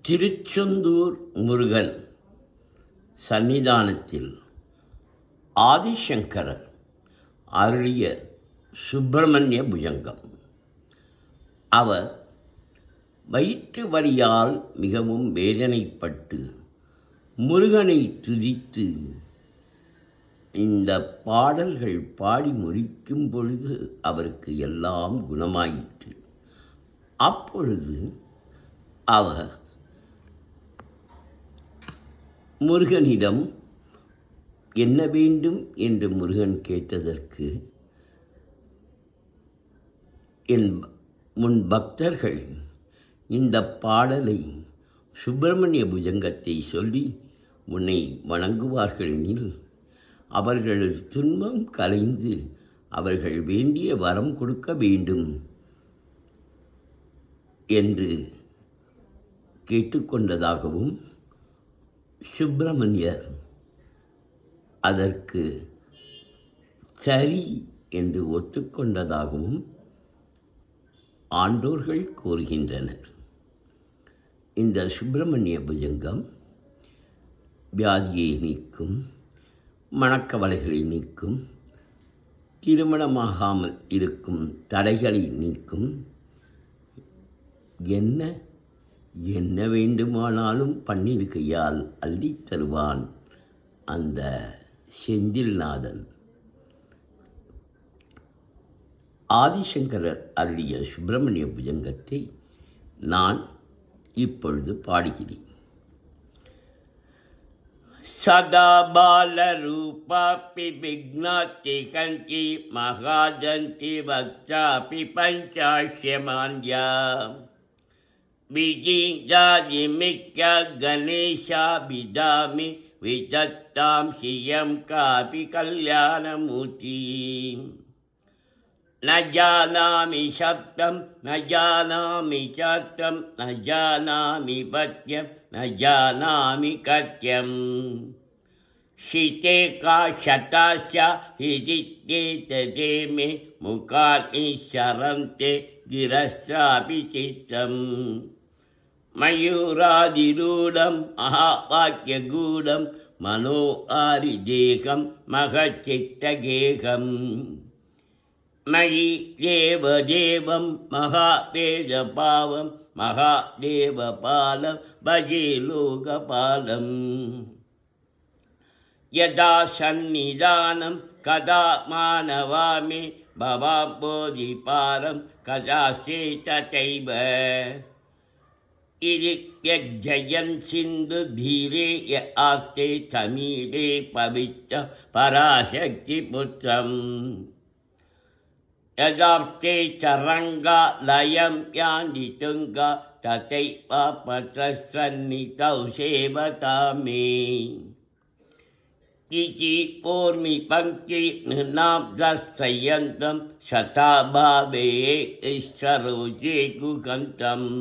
திருச்செந்தூர் முருகன் சன்னிதானத்தில் ஆதிசங்கரர் அருளிய சுப்பிரமணிய புஜங்கம். அவர் வயிற்று வலியால் மிகவும் வேதனைப்பட்டு முருகனை துதித்து இந்த பாடல்கள் பாடி முடிக்கும் பொழுது அவருக்கு எல்லாம் குணமாயிற்று. அப்பொழுது அவர் முருகனிடம் என்ன வேண்டும் என்று முருகன் கேட்டதற்கு, என் முன் பக்தர்கள் இந்த பாடலை சுப்பிரமணிய புஜங்கத்தை சொல்லி உன்னை வணங்குவார்களெனில் அவர்களது துன்பம் கலைந்து அவர்கள் வேண்டிய வரம் கொடுக்க வேண்டும் என்று கேட்டுக்கொண்டதாகவும், சுப்பிரமணியர் அதற்கு சரி என்று ஒத்துக்கொண்டதாகவும் ஆண்டோர்கள் கூறுகின்றனர். இந்த சுப்பிரமணிய புஜங்கம் வியாதியை நீக்கும், மனக்கவலைகளை நீக்கும், திருமணமாகாமல் இருக்கும் தடைகளை நீக்கும், என்ன வேண்டுமானாலும் பன்னிருக்கையால் அள்ளி தருவான் அந்த செந்தில்நாதன். ஆதிசங்கரர் அருளிய சுப்பிரமணிய புஜங்கத்தை நான் இப்பொழுது பாடுகிறேன். சதா பாலரூபாபி விக்னாத்தி கந்தி மகாஜந்தி வக்ஷாபி பஞ்சாஷ்யமான்யா விஜிஜாதிமிக்க கணேஷாபிதாமி விதத்தாம் சியம் காபி கல்யாணமூர்த்தி. ந ஜானாமி சப்தம் ந ஜானாமி சத்தம் ந ஜானாமி பத்யம் ந ஜானாமி கத்யம். ஷிதே கா சதாஸ்யா ஹிதித்தே ததே மே முகானி சரந்தே கிரஸ்ஸாபி சித்தம். மயூராதிரூடம் மகாவாக்கியகூடம் மனோஆரிதேகம் மகச்சித்தகேகம். மயி தேவதேவம் மகாவேதபாவம் மகாதேவபாலம் பஜே லோகபாலம். யதா சந்நிதானம் கதா மானவாமி பவாம்போதிபாரம் கதாஸ்தே ததைவ. இது யஜ்ஜயன் சிந்து தீரே ய ஆஸ்தே சமீபே பவித்த பராசக்தி புத்திரம். யதாப்தே சரங்கா லயம் யாந்தி துங்கா ததைவ பத்ரசன்னிதௌ சேவதாமே. இதி போர்மி பங்கி நிநாப்தஸ்ஸயந்தம் சதாபாவே ஈஸ்வரோஜே குகந்தம்.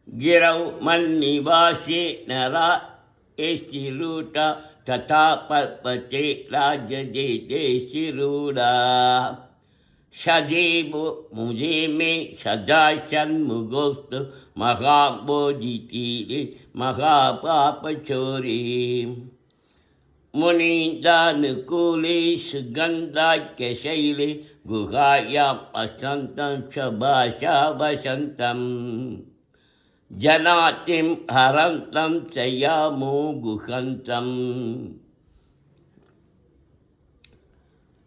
கிரௌ மன்னிவாசே நரா ஏசிரூடா ததா பத்மதே ராஜதே தேசிரூடா. சதேவோ முஜே மே சதா சண்முகோஸ்து மகாபோதிதீரே மகாபாபச்சோரே. முனீந்தானுகூலே சுகந்தாக்கியசைலே குகாயாம் வசந்தம் சபாஷா வசந்தம். ஜனாதிம் ஹரந்தம் சயாமோ குஹந்தம்.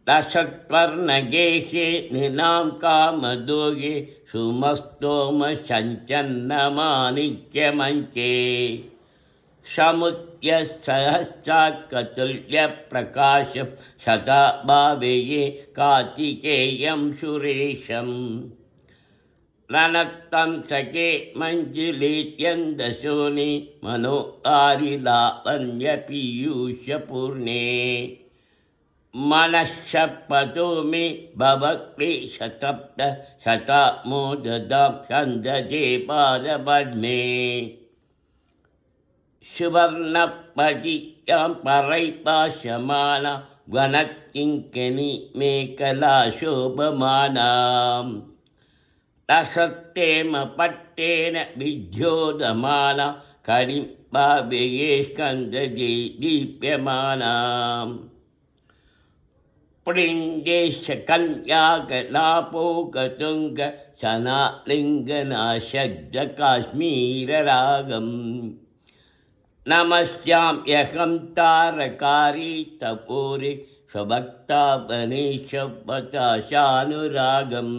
ரசத்வர்ணகேஷே நினாம் காமதோகே சுமஸ்தோம சஞ்சன்னமாணிக்யமஞ்சே. சமுத்ய சஹஸ்ராக்கதுல்ய பிரகாசம் சதா பாவேயே கார்த்திகேயம் சுரேஷம். ரணத்தம் சகே மஞ்சுலேத்யந்தசோனி மனோ ஆரிலாவண்ய பீயூஷ பூர்ணே. மனஷப்பதோ மே பவக்லேஷதப்த சதா மோததாம் சந்ததே பாதபத்மே. சுவர்ணபதியாம் பரைபாஷமானா வனக்கிங்கனி மேகலா சோபமானாம். रसत्तेम पट्टेन विद्योदमाना करिम्बाव्यये स्कन्दजे दीप्यमानाम् प्रिङ्गेश कन्याकलापोकतुङ्ग सनालिङ्गनाशब्दकाश्मीररागम् नमस्यां यहं तारकारी तपोरे स्वभक्तावनेशवताशानुरागम्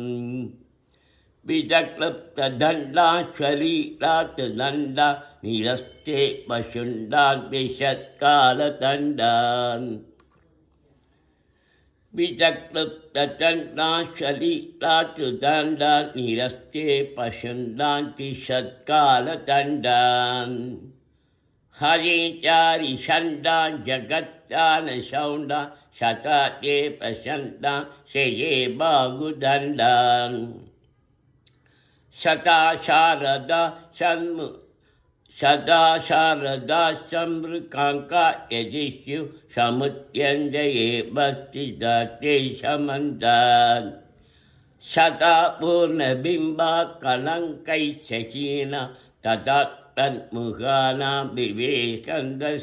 विचक्लप्तदण्डाश्वरीरात् दण्डा निरस्ते पशुण्डान् विषत्कालदण्डान् विचक्लप्तदण्डाश्वरीरात् दण्डा निरस्ते पशुण्डान् विषत्कालदण्डान् हरिचारि षण्डान् जगत्तान् शौण्डान् शताते प्रचण्डान् शेये बाहुदण्डान् सदा शारदा सम्मृकाङ्का यजिष्यु समुद्यञ्जये भक्तिदाते समन्तान् सदा पूर्णबिम्बा कलङ्कैश्चीना तदा तन्मुखानां विवेकन्दसाम्याम्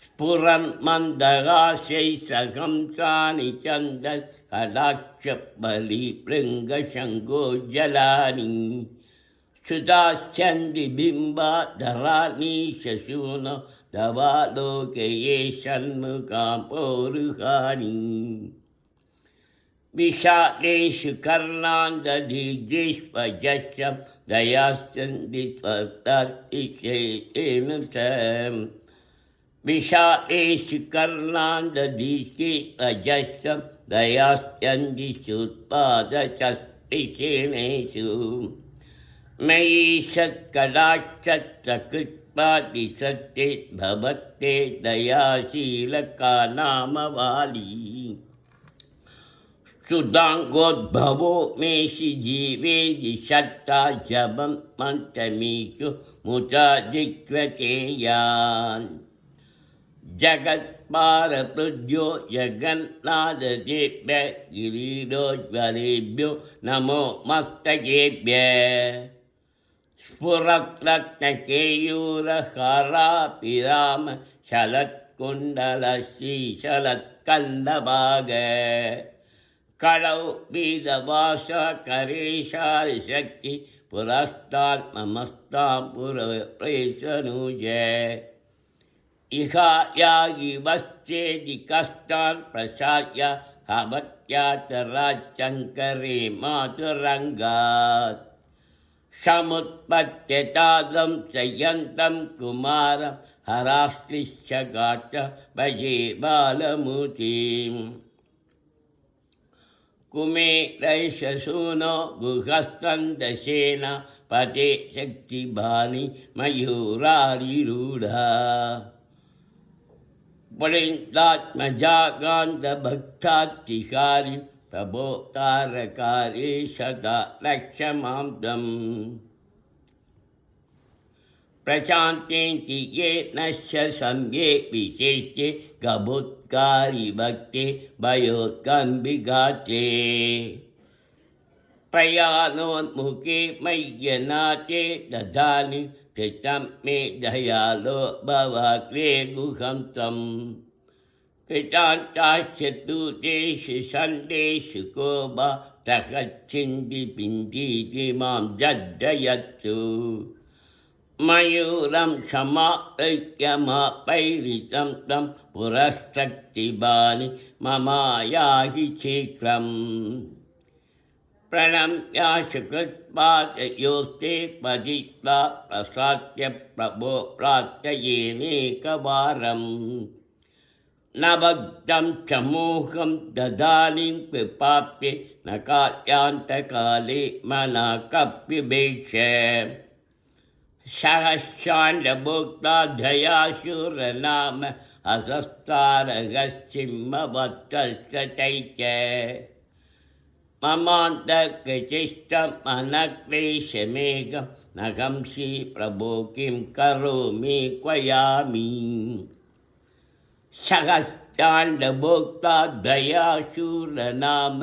स्फुरन् मन्दहास्यै सहंसानि चन्दन् कलाक्षबलिभृङ्गशङ्गोज्जलानि सुधाश्चन्ति बिम्बाधराणि शशून दवालोके ये षण्मुखां पौरुहानि विशालेषु कर्णान्दधीजेष्वजस्यं दयाश्चन्ति स्वस्तिशेन विशालेषु कर्णान्दधीजेष्वजस्यं दयाश्चन्ति सुत्पादचस्तिशेनेषु मयि सत्कटाक्षकृत्पादिसत्ते भवत्ते दयाशीलका नामवाली सुदाङ्गोद्भवो मेषि जीवेदि शत्ता जपं मन्त्रमीषु मुचादिग्रचेयान् जगत्पारपृज्यो जगन्नाथदेभ्य गिरीरोज्वलेभ्यो नमो मस्तकेभ्यः स्फुरत्रत्नकेयूरहारापिराम शलत्कुण्डलश्रीशलत्कन्दभाग कलौ बीदवास करेशारिशक्ति पुरस्तान् ममस्तां पुरप्रेषनुज इहायागिवश्चेदि कष्टान् प्रसाद्य हवत्यातराजशङ्करे मातुरङ्गात् समुत्पत्यतादं सयन्तं कुमारं हराश्लिष्यगाच भजे बालमूर्तिम् कुमेरैषसूनो गुहस्तन्दशेन पते शक्तिभानि मयूरारिरूढा पुलिन्दात्मजागान्तभक्तातिहारि प्रभोतारकारे सदा लक्ष्यमां तम् प्रशान्तेन्ति ये नश्य सम्ये विशेष्ये गभुत्कारि भक्ते भयोत्कम्बिघाते प्रयाणोन्मुखे मय्यनाथे दधानि कृतं मे दयालो भवाग्रे गुहं तम् कृतान्ताश्चतुर्देषु सन्देषु को वा तहच्छिन्ति पिन्दीति मां जड्डयत्सु मयूरं समापैरितं तं पुरःशक्तिभानि ममायाहि शीघ्रम् प्रणम्याशकृत्पादयोस्ते पतित्वा प्रसाद्य प्रभो प्रार्थयेनेकवारम् न भक्तं च मोहं ददानीं कृपाप्ये न कार्यान्तकाले मना कप्युपेक्ष सहस्राण्डभोक्ता दयाशूरनाम हसस्तारगश्चिम्मवत्तस्य चैत्य ममान्तर्कचिष्टम् अनक्लेशमेघं न कंसी प्रभो किं करोमि क्वयामि सहस्र चाण्डभोक्ता दयाशूरनाम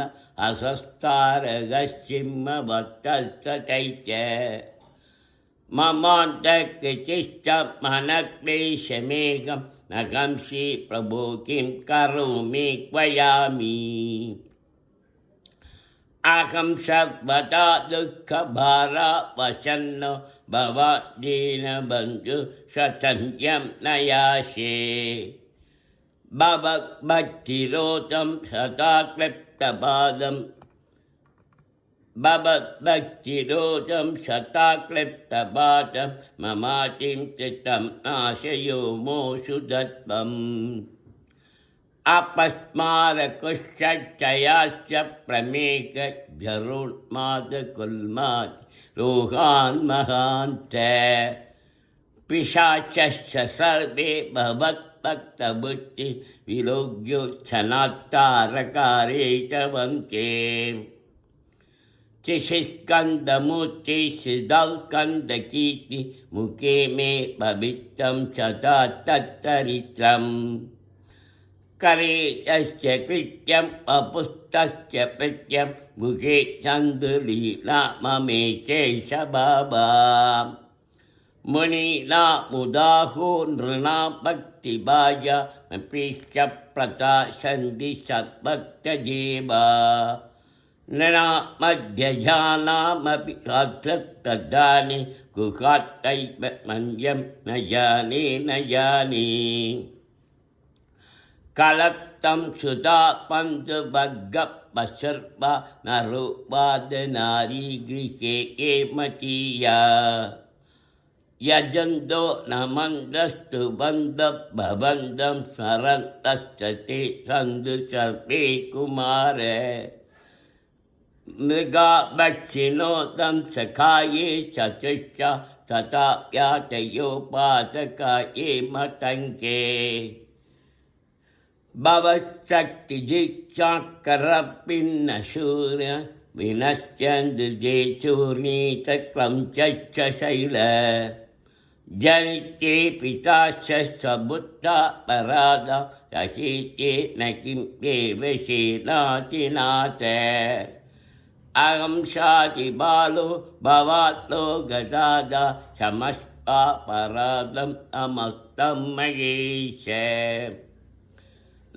असस्तारगसिंहवत्तश्चैत्य ममान्तकिचिष्टमनक्लेशमेघं न कंसी प्रभो किं करोमि क्वयामि अहं सर्वदा दुःखभारावसन्नो भवदीनबन्धु स्वतन्त्यं न यासे भवद्भक्तिरोधं सदा क्लिप्तपादं भवद्भक्तिरोधं सदा क्लिप्तपादं ममातिं चित्तं नाशयो मोषु दत्तम् अपस्मारकुश्चयाश्च प्रमेकजरुन्मादकुल्मात् रोहान् महान्त पिशाचश्च सर्वे भवत्भक्तबुद्धि विलोक्योच्छनात्तारकारे च वन्ते त्रिशिस्कन्दमूर्ति सिद्धस्कन्दकीर्ति मुखे मे भवितं सदा तत्तरित्रम् करेशश्च कृत्यं अपुस्तश्च प्रत्यं मुखे चन्दुलीला ममेशेष बाबा मुनीना मुदाहो नृणां भक्तिभाजा प्रीश्च प्रकाशन्ति सद्भक्तजीवा नृणामध्यजानामपि तदानि गुहात्तैव मन्यं न जाने न जाने कलत्तं सुधा पन्थुभग्गपसर्पा नरोपादनारी गृहे एमतीया यजन्तो न मन्दस्तु बन्धभवन्दं स्मरन्तश्च ते सन्धु सर्वे कुमार मृगा भक्षिणो तं सखाये चतुश्च तथा यातयोपासकाये मतङ्के भवशक्तिजिक्षाकरपिन्नशूर्य विनश्चन्द्रजे चूर्णीतक्लं च शैल जनिते पिताश्च स्वबुद्धा परादा रहिते न किं देवसेनातिनाथ अहं शादिबालो भवात्लो गदादा क्षमस्वा परादम् अमस्तं मयेश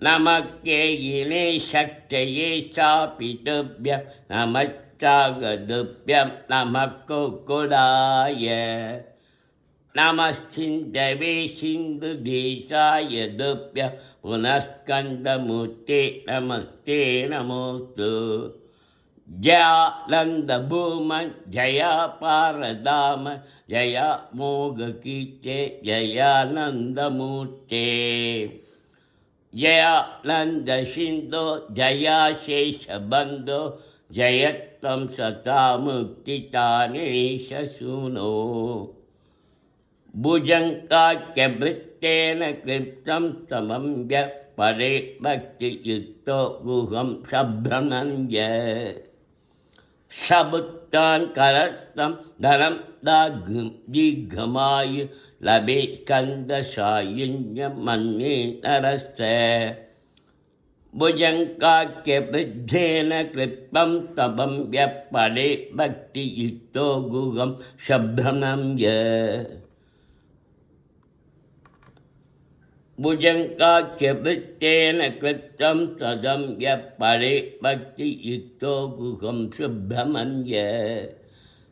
नमक्येयिने शक्तये चापितुभ्यं नमश्चागदुभ्यं नमः कुक्कुडाय नमस्सिन्धवे सिन्धुदेशाय दुभ्यं पुनस्कन्दमूर्ते नमस्ते नमोऽस्तु जयानन्दभूमन् जया पारदाम जया मोघकीर्ते जयानन्दमूर्ते जयानन्दसिन्धो जया शेषबन्धो जयत्वं सदा मुक्तितानेश सूनो भुजङ्काख्यवृत्तेन कृतं समम्य परे भक्तियुक्तो गुहं सभ्रमन्य सबुत्तान् करत्तं धनं दीर्घमायु लभे स्कन्दसायुज्यं मन्ये नरस्य भुजङ्काख्यवृद्धेन कृतं तपं व्यपरे भक्तियुक्तो गुहं सभ्रमन्य भुजङ्काख्यवृत्तेन कृतं तदं व्यपरे भक्तियुक्तो गुहं सुब्रह्मण्य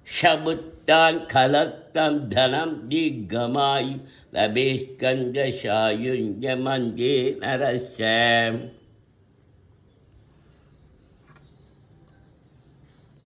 सबुत्तान् खलत्तं धनं दीर्घमायु लभे स्कन्दसायुज्यं मन्ये नरस्य